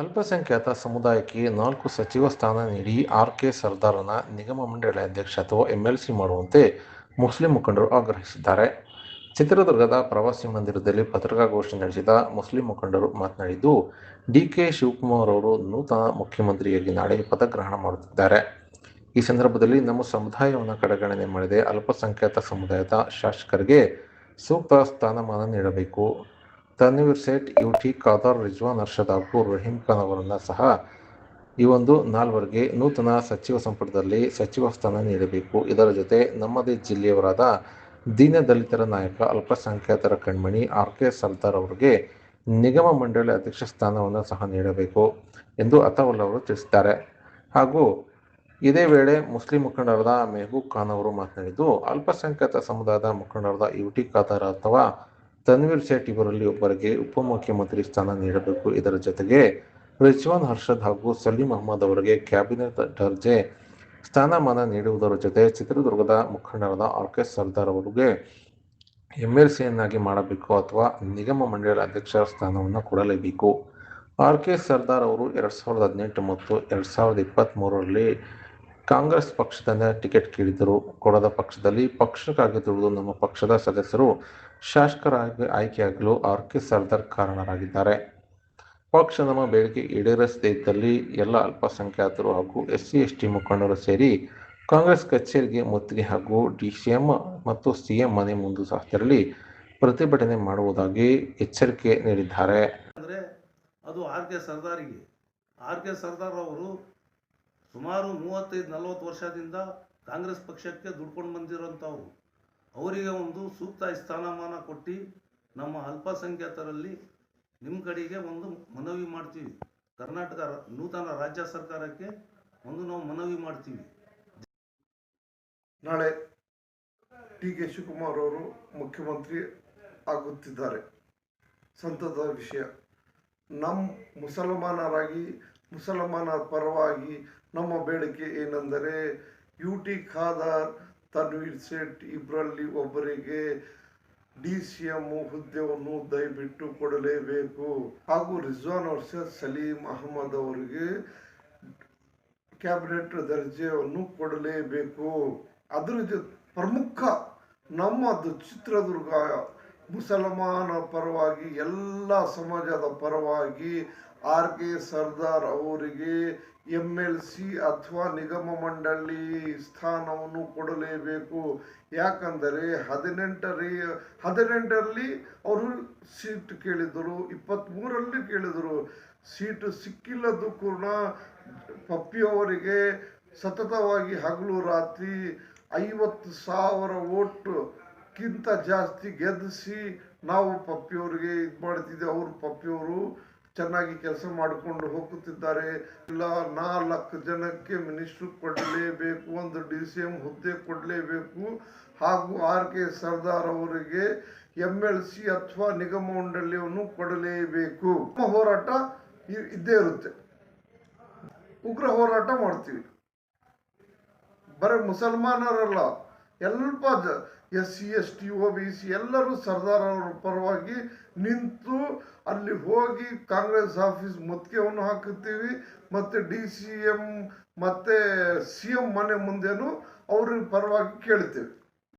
ಅಲ್ಪಸಂಖ್ಯಾತ ಸಮುದಾಯಕ್ಕೆ 4 ಸಚಿವ ಸ್ಥಾನ ನೀಡಿ ಆರ್.ಕೆ. ಸರ್ದಾರನ ನಿಗಮ ಮಂಡಳಿ ಅಧ್ಯಕ್ಷ ಅಥವಾ ಎಂಎಲ್ಸಿ ಮಾಡುವಂತೆ ಮುಸ್ಲಿಂ ಮುಖಂಡರು ಆಗ್ರಹಿಸಿದ್ದಾರೆ. ಚಿತ್ರದುರ್ಗದ ಪ್ರವಾಸಿ ಮಂದಿರದಲ್ಲಿ ಪತ್ರಿಕಾಗೋಷ್ಠಿ ನಡೆಸಿದ ಮುಸ್ಲಿಂ ಮುಖಂಡರು ಮಾತನಾಡಿದ್ದು, ಡಿ.ಕೆ. ಶಿವಕುಮಾರ್ ಅವರು ನೂತನ ಮುಖ್ಯಮಂತ್ರಿಯಾಗಿ ನಾಳೆ ಪದಗ್ರಹಣ ಮಾಡುತ್ತಿದ್ದಾರೆ. ಈ ಸಂದರ್ಭದಲ್ಲಿ ನಮ್ಮ ಸಮುದಾಯವನ್ನು ಕಡೆಗಣನೆ ಮಾಡದೆ ಅಲ್ಪಸಂಖ್ಯಾತ ಸಮುದಾಯದ ಶಾಸಕರಿಗೆ ಸೂಕ್ತ ಸ್ಥಾನಮಾನ ನೀಡಬೇಕು. ತನ್ವೀರ್ ಸೇಠ್, ಯುಟಿ ಖಾದರ್, ರಿಜ್ವಾನ್ ಅರ್ಷದ್ ಹಾಗೂ ರಹೀಂ ಖಾನ್ ಅವರನ್ನು ಸಹ ಈ ಒಂದು 4 ನೂತನ ಸಚಿವ ಸಂಪುಟದಲ್ಲಿ ಸಚಿವ ಸ್ಥಾನ ನೀಡಬೇಕು. ಇದರ ಜೊತೆ ನಮ್ಮದೇ ಜಿಲ್ಲೆಯವರಾದ ದೀನದಲಿತರ ನಾಯಕ, ಅಲ್ಪಸಂಖ್ಯಾತರ ಕಣ್ಮಣಿ ಆರ್.ಕೆ. ಸರ್ದಾರ್ ಅವರಿಗೆ ನಿಗಮ ಮಂಡಳಿ ಅಧ್ಯಕ್ಷ ಸ್ಥಾನವನ್ನು ಸಹ ನೀಡಬೇಕು ಎಂದು ಅತಾವುಲ್ಲಾ ಅವರು ತಿಳಿಸಿದ್ದಾರೆ. ಹಾಗೂ ಇದೇ ವೇಳೆ ಮುಸ್ಲಿಂ ಮುಖಂಡರಾದ ಮೆಹಬೂಬ್ ಖಾನ್ ಅವರು ಮಾತನಾಡಿದ್ದು, ಅಲ್ಪಸಂಖ್ಯಾತ ಸಮುದಾಯದ ಮುಖಂಡರಾದ ಯುಟಿ ಖಾದರ್ ಅಥವಾ ತನ್ವೀರ್ ಸೇಠ್ ಇವರಲ್ಲಿ ಒಬ್ಬರಿಗೆ ಉಪಮುಖ್ಯಮಂತ್ರಿ ಸ್ಥಾನ ನೀಡಬೇಕು. ಇದರ ಜೊತೆಗೆ ರಿಜ್ವಾನ್ ಅರ್ಷದ್ ಹಾಗೂ ಸಲೀಂ ಅಹ್ಮದ್ ಅವರಿಗೆ ಕ್ಯಾಬಿನೆಟ್ ದರ್ಜೆ ಸ್ಥಾನಮಾನ ನೀಡುವುದರ ಜೊತೆ ಚಿತ್ರದುರ್ಗದ ಮುಖಂಡರಾದ ಆರ್.ಕೆ. ಸರ್ದಾರ್ ಅವರಿಗೆ ಎಂಎಲ್ಸಿಯನ್ನಾಗಿ ಮಾಡಬೇಕು ಅಥವಾ ನಿಗಮ ಮಂಡಳಿ ಅಧ್ಯಕ್ಷ ಸ್ಥಾನವನ್ನು ಕೊಡಲೇಬೇಕು. ಆರ್.ಕೆ. ಸರ್ದಾರ್ ಅವರು 2018 ಮತ್ತು 2023ರಲ್ಲಿ ಕಾಂಗ್ರೆಸ್ ಪಕ್ಷದಿಂದ ಟಿಕೆಟ್ ಕೇಳಿದ್ದರು. ಕೊಡದ ಪಕ್ಷದಲ್ಲಿ ಪಕ್ಷಕ್ಕಾಗಿ ದುಡಿದು ನಮ್ಮ ಪಕ್ಷದ ಸದಸ್ಯರು ಶಾಸಕರಾಗಿ ಆಯ್ಕೆಯಾಗಲು ಆರ್.ಕೆ. ಸರ್ದಾರ್ ಕಾರಣರಾಗಿದ್ದಾರೆ. ಪಕ್ಷ ನಮ್ಮ ಬೇಡಿಕೆ ಈಡೇರಿಸದೇ ಇದ್ದಲ್ಲಿ ಎಲ್ಲ ಅಲ್ಪಸಂಖ್ಯಾತರು ಹಾಗೂ ಎಸ್ಸಿ-ಎಸ್ಟಿ ಮುಖಂಡರು ಸೇರಿ ಕಾಂಗ್ರೆಸ್ ಕಚೇರಿಗೆ ಮುತ್ತಿಗೆ ಹಾಗೂ ಡಿಸಿಎಂ ಮತ್ತು ಸಿಎಂ ಮನೆ ಮುಂದೆ ಸಹ ತೆರಳಿ ಪ್ರತಿಭಟನೆ ಮಾಡುವುದಾಗಿ ಎಚ್ಚರಿಕೆ ನೀಡಿದ್ದಾರೆ. ಅದು ಆರ್.ಕೆ. ಸರ್ದಾರಿಗೆ. ಆರ್.ಕೆ. ಸರ್ದಾರ್ ಅವರು ಸುಮಾರು 35-40 ವರ್ಷದಿಂದ ಕಾಂಗ್ರೆಸ್ ಪಕ್ಷಕ್ಕೆ ದುಡ್ಕೊಂಡು ಬಂದಿರೋಂಥವ್ರು. ಅವರಿಗೆ ಒಂದು ಸೂಕ್ತ ಸ್ಥಾನಮಾನ ಕೊಟ್ಟು ನಮ್ಮ ಅಲ್ಪಸಂಖ್ಯಾತರಲ್ಲಿ ನಿಮ್ಮ ಕಡೆಗೆ ಒಂದು ಮನವಿ ಮಾಡ್ತೀವಿ. ಕರ್ನಾಟಕ ನೂತನ ರಾಜ್ಯ ಸರ್ಕಾರಕ್ಕೆ ನಾವು ಮನವಿ ಮಾಡ್ತೀವಿ. ನಾಳೆ ಡಿ.ಕೆ. ಶಿವಕುಮಾರ್ ಅವರು ಮುಖ್ಯಮಂತ್ರಿ ಆಗುತ್ತಿದ್ದಾರೆ. ಸಂತಸದ ವಿಷಯ. ನಮ್ಮ ಮುಸಲ್ಮಾನರ ಪರವಾಗಿ ನಮ್ಮ ಬೇಡಿಕೆ ಏನೆಂದರೆ, ಯುಟಿ ಖಾದರ್, ತನ್ವೀರ್ ಸೇಠ್ ಇಬ್ಬರಲ್ಲಿ ಒಬ್ಬರಿಗೆ ಡಿಸಿಎಂ ಹುದ್ದೆಯನ್ನು ದಯವಿಟ್ಟು ಕೊಡಲೇಬೇಕು. ಹಾಗೂ ರಿಜ್ವಾನ್ ಅರ್ಷದ್, ಸಲೀಂ ಅಹ್ಮದ್ ಅವರಿಗೆ ಕ್ಯಾಬಿನೆಟ್ ದರ್ಜೆಯನ್ನು ಕೊಡಲೇಬೇಕು. ಅದರ ಜೊತೆ ಪ್ರಮುಖ ನಮ್ಮದು ಚಿತ್ರದುರ್ಗ ಮುಸಲ್ಮಾನ ಪರವಾಗಿ ಎಲ್ಲ ಸಮಾಜದ ಪರವಾಗಿ ಆರ್.ಕೆ. ಸರ್ದಾರ್ ಅವರಿಗೆ ಎಂಎಲ್ಸಿ ಅಥವಾ ನಿಗಮ ಮಂಡಳಿ ಸ್ಥಾನವನ್ನು ಕೊಡಲೇಬೇಕು. ಯಾಕಂದರೆ 18ರಲ್ಲಿ ಅವರು ಸೀಟ್ ಕೇಳಿದರು, 23ರಲ್ಲಿ ಕೇಳಿದರು. ಸೀಟು ಸಿಕ್ಕಿಲ್ಲದ್ದು ಕೂಡ ಪಪ್ಪಿಯವರಿಗೆ ಸತತವಾಗಿ ಹಗಲು ರಾತ್ರಿ 50,000 ಓಟ್ಗಿಂತ ಜಾಸ್ತಿ ಗೆಲ್ಲಿಸಿ ನಾವು ಪಪ್ಪಿಯವರಿಗೆ ಇದು ಮಾಡ್ತಿದ್ದೆ. ಪಪ್ಪಿಯವರು ಚೆನ್ನಾಗಿ ಕೆಲಸ ಮಾಡಿಕೊಂಡು ಹೋಗುತ್ತಿದ್ದಾರೆ. ಇಲ್ಲ 4 ಜನಕ್ಕೆ ಮಿನಿಸ್ಟ್ರು ಕೊಡಲೇಬೇಕು, ಒಂದು ಡಿಸಿಎಂ ಹುದ್ದೆ ಕೊಡಲೇಬೇಕು. ಹಾಗೂ ಆರ್.ಕೆ. ಸರ್ದಾರ್ ಅವರಿಗೆ ಎಂಎಲ್ಸಿ ಅಥವಾ ನಿಗಮ ಮಂಡಳಿಯನ್ನು ಕೊಡಲೇಬೇಕು. ಹೋರಾಟ ಇದ್ದೇ ಇರುತ್ತೆ. ಉಗ್ರ ಹೋರಾಟ ಮಾಡ್ತೀವಿ. ಬರೀ ಮುಸಲ್ಮಾನರಲ್ಲ, ಎಸ್ಸಿ-ಎಸ್ಟಿ OBC ಎಲ್ಲರೂ ಸರ್ದಾರ್ ಅವರ ಪರವಾಗಿ ನಿಂತು ಅಲ್ಲಿ ಹೋಗಿ ಕಾಂಗ್ರೆಸ್ ಆಫೀಸ್ ಮುತ್ತಿಗೆಯನ್ನು ಹಾಕುತ್ತೀವಿ. ಮತ್ತು ಡಿಸಿಎಂ ಮತ್ತು ಸಿಎಂ ಮನೆ ಮುಂದೆನೂ ಅವ್ರ ಪರವಾಗಿ ಕೇಳ್ತೇವೆ.